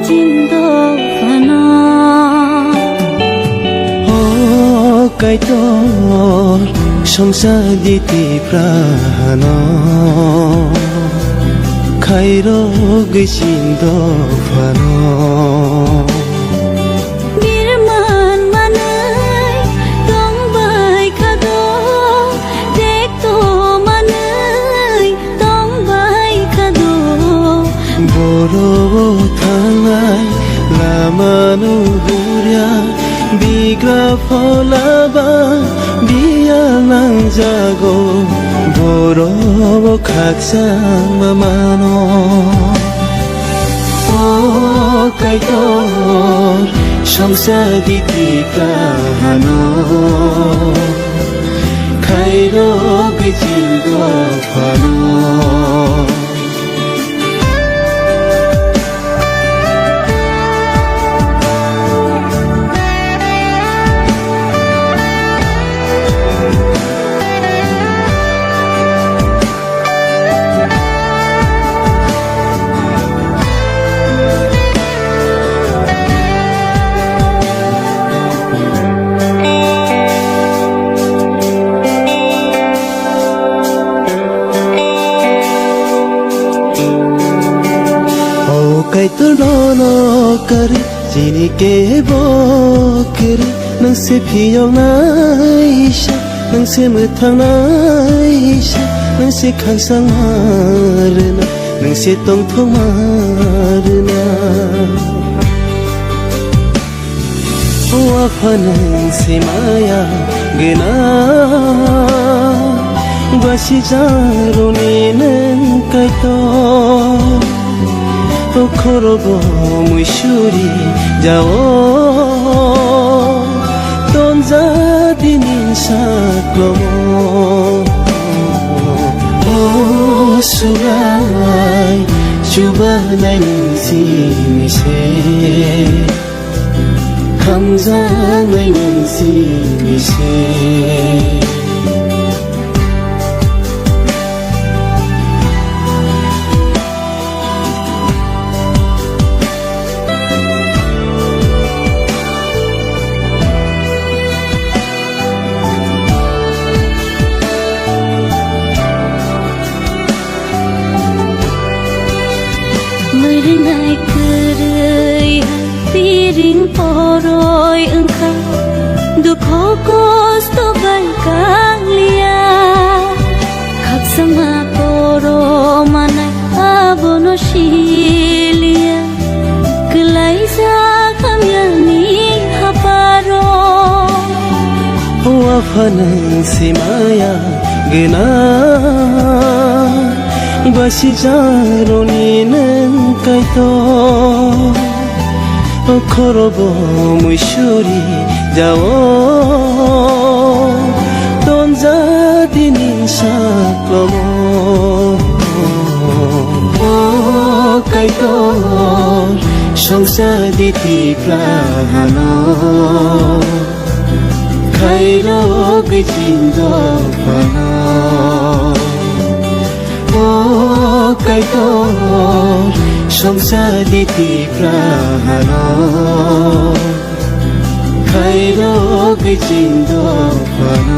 চিন্তা ফানা ও কাইতর সংসার দিতে প্রাণ খাইর গেছিন্দ ফান বিরমান মানাই তংবাই খাদো দেখতো মানাই তংবাই খাদো বড় থানায় লামানো হুরিয়া বিগ্রা ফলাবা বিয়া নাংজাগো বড় খাকসাং মামানো ও কাইতর সংসার দিতে প্রাণ খাইর গেছিন্দ fun Kaitor no kari jini ke bokeri nang se phiyong naisha nang se muthang naisha nang se khangsang marna nang se tong thong marna wa phanang se maya gena basi jaro ni nang kaitor খরব মুইশুরি যাও তঞ্জা দিনিন সাকলম ও সুগাই সুবানাই নিসি মিশে খামজানাই নিসি মিশে Merengai kerai piring poroi engkau Dukho kosto baikang lia Kak sama toro manai abono shilia Kelai sa kamyani haparo Wafanang si maya gena basi jaro ni nang kaitor khorob muishuri jao tonja dinin saklomo o kaitor সংসার দিতে প্রাণ খাইর গেছিন্দ ফান ও কাইতর সংসার দিতে প্রাণ খাইর গেছিন্দ ফান